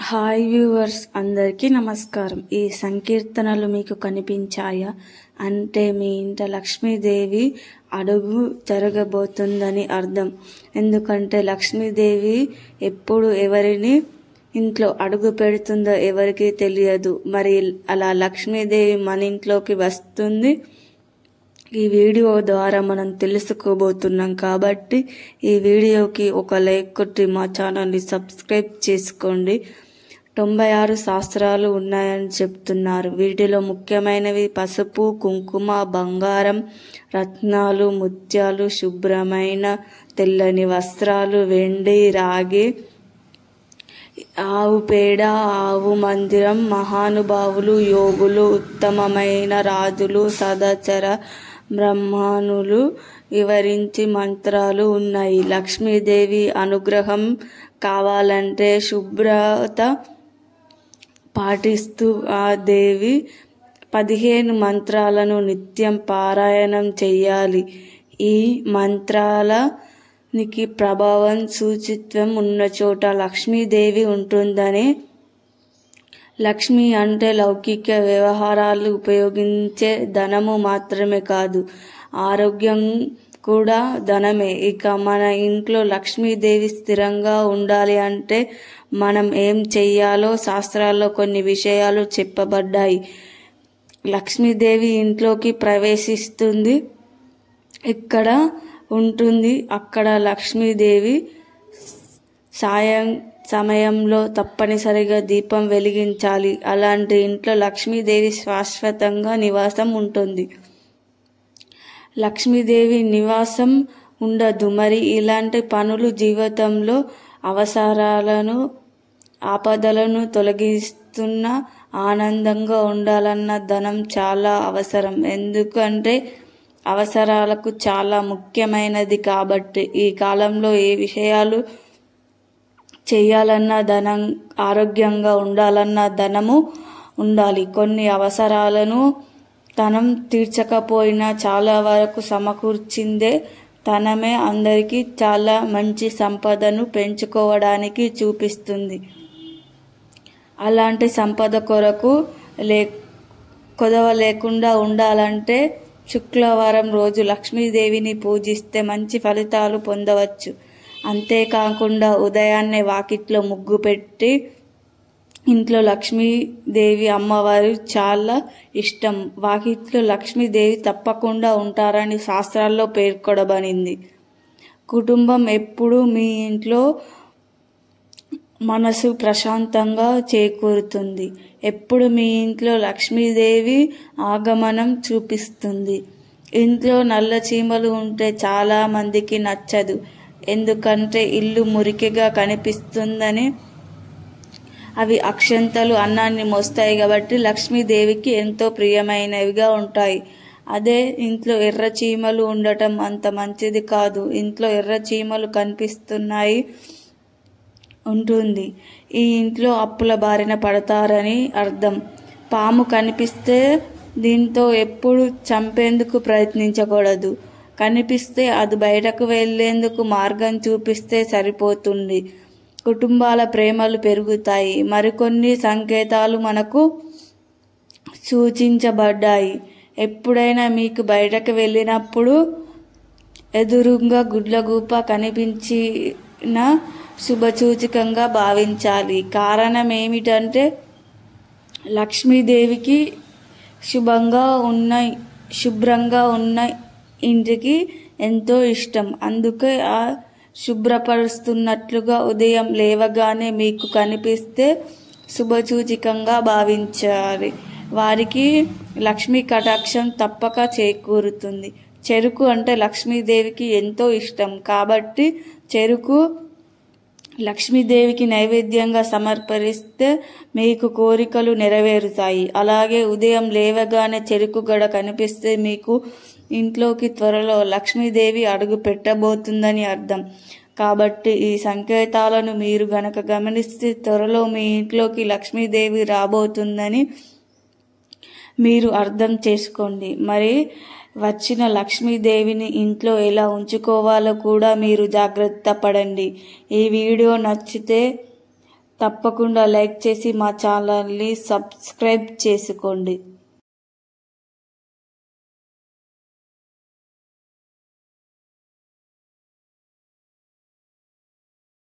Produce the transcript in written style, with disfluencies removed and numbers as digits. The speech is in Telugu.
హాయ్ వ్యూవర్స్ అందరికీ నమస్కారం. ఈ సంకీర్తనలు మీకు కనిపించాయా అంటే మీ ఇంట లక్ష్మీదేవి అడుగు జరగబోతుందని అర్థం. ఎందుకంటే లక్ష్మీదేవి ఎప్పుడు ఎవరిని ఇంట్లో అడుగు పెడుతుందో ఎవరికీ తెలియదు. మరి అలా లక్ష్మీదేవి మన ఇంట్లోకి వస్తుంది ఈ వీడియో ద్వారా మనం తెలుసుకోబోతున్నాం. కాబట్టి ఈ వీడియోకి ఒక లైక్ కొట్టి మా ఛానల్ని సబ్స్క్రైబ్ చేసుకోండి. 96 శాస్త్రాలు ఉన్నాయని చెప్తున్నారు. వీటిలో ముఖ్యమైనవి పసుపు, కుంకుమ, బంగారం, రత్నాలు, ముత్యాలు, శుభ్రమైన తెల్లని వస్త్రాలు, వెండి, రాగి, ఆవు పేడ, ఆవు మందిరం, మహానుభావులు, యోగులు, ఉత్తమమైన రాజులు, సదాచర బ్రాహ్మణులు వివరించి మంత్రాలు ఉన్నాయి. లక్ష్మీదేవి అనుగ్రహం కావాలంటే శుభ్రత పాటిస్తూ ఆ దేవి 15 మంత్రాలను నిత్యం పారాయణం చెయ్యాలి. ఈ మంత్రాలకి ప్రభావం సూచిత్వం ఉన్న చోట లక్ష్మీదేవి ఉంటుందని. లక్ష్మి అంటే లౌకిక వ్యవహారాలు ఉపయోగించే ధనము మాత్రమే కాదు, ఆరోగ్యం కూడా ధనమే. ఇక మన ఇంట్లో లక్ష్మీదేవి స్థిరంగా ఉండాలి అంటే మనం ఏం చెయ్యాలో శాస్త్రాల్లో కొన్ని విషయాలు చెప్పబడ్డాయి. లక్ష్మీదేవి ఇంట్లోకి ప్రవేశిస్తుంది, ఇక్కడ ఉంటుంది. అక్కడ లక్ష్మీదేవి సమయంలో తప్పనిసరిగా దీపం వెలిగించాలి. అలాంటి ఇంట్లో లక్ష్మీదేవి శాశ్వతంగా నివాసం ఉంటుంది. లక్ష్మీదేవి నివాసం ఉండదు. మరి ఇలాంటి పనులు జీవితంలో అవసరాలను, ఆపదలను తొలగిస్తున్న ఆనందంగా ఉండాలన్న ధనం చాలా అవసరం. ఎందుకంటే అవసరాలకు చాలా ముఖ్యమైనది కాబట్టి. ఈ కాలంలో ఏ విషయాలు చేయాలన్నా ధనం, ఆరోగ్యంగా ఉండాలన్నా ధనము ఉండాలి. కొన్ని అవసరాలను ధనం తీర్చకపోయినా చాలా వరకు సమకూర్చిందే ధనమే అందరికీ చాలా మంచి సంపదను పెంచుకోవడానికి చూపిస్తుంది. అలాంటి సంపద కొరకు కొదవ లేకుండా ఉండాలంటే శుక్రవారం రోజు లక్ష్మీదేవిని పూజిస్తే మంచి ఫలితాలు పొందవచ్చు. అంతేకాకుండా ఉదయాన్నే వాకిట్లో ముగ్గు పెట్టి ఇంట్లో లక్ష్మీదేవి అమ్మవారు చాలా ఇష్టం. వాకిట్లో లక్ష్మీదేవి తప్పకుండా ఉంటారని శాస్త్రాల్లో పేర్కొనబడింది. కుటుంబం ఎప్పుడు మీ ఇంట్లో మనసు ప్రశాంతంగా చేకూరుతుంది. ఎప్పుడు మీ ఇంట్లో లక్ష్మీదేవి ఆగమనం చూపిస్తుంది. ఇంట్లో నల్ల చీమలు ఉంటే చాలా మందికి నచ్చదు. ఎందుకంటే ఇల్లు మురికిగా కనిపిస్తుందని. అవి అక్షంతలు, అన్నాన్ని మోస్తాయి కాబట్టి లక్ష్మీదేవికి ఎంతో ప్రియమైనవిగా ఉంటాయి. అదే ఇంట్లో ఎర్ర చీమలు ఉండటం అంత మంచిది కాదు. ఇంట్లో ఎర్ర చీమలు కనిపిస్తున్నాయి ఉంటుంది, ఈ ఇంట్లో అప్పుల బారిన పడతారని అర్థం. పాము కనిపిస్తే దీంతో ఎప్పుడు చంపేందుకు ప్రయత్నించకూడదు. కనిపిస్తే అది బయటకు వెళ్లేందుకు మార్గం చూపిస్తే సరిపోతుంది. కుటుంబాల ప్రేమలు పెరుగుతాయి. మరికొన్ని సంకేతాలు మనకు సూచించబడ్డాయి. ఎప్పుడైనా మీకు బయటకు వెళ్ళినప్పుడు ఎదురుగా గుడ్లగూప కనిపించిన శుభసూచకంగా భావించాలి. కారణం ఏమిటంటే లక్ష్మీదేవికి శుభ్రంగా ఉన్న ఇంటికి ఎంతో ఇష్టం. అందుకే ఆ శుభ్రపరుస్తున్నట్లుగా ఉదయం లేవగానే మీకు కనిపిస్తే శుభసూచకంగా భావించాలి. వారికి లక్ష్మీ కటాక్షం తప్పక చేకూరుతుంది. చెరుకు అంటే లక్ష్మీదేవికి ఎంతో ఇష్టం కాబట్టి చెరుకు లక్ష్మీదేవికి నైవేద్యంగా సమర్పిస్తే మీకు కోరికలు నెరవేరుతాయి. అలాగే ఉదయం లేవగానే చెరుకు గడ కనిపిస్తే మీకు ఇంట్లోకి త్వరలో లక్ష్మీదేవి అడుగు పెట్టబోతుందని అర్థం. కాబట్టి ఈ సంకేతాలను మీరు గనక గమనిస్తే త్వరలో మీ ఇంట్లోకి లక్ష్మీదేవి రాబోతుందని మీరు అర్థం చేసుకోండి. మరి వచ్చిన లక్ష్మీదేవిని ఇంట్లో ఎలా ఉంచుకోవాలో కూడా మీరు జాగ్రత్త పడండి. ఈ వీడియో నచ్చితే తప్పకుండా లైక్ చేసి మా ఛానల్ని సబ్స్క్రైబ్ చేసుకోండి.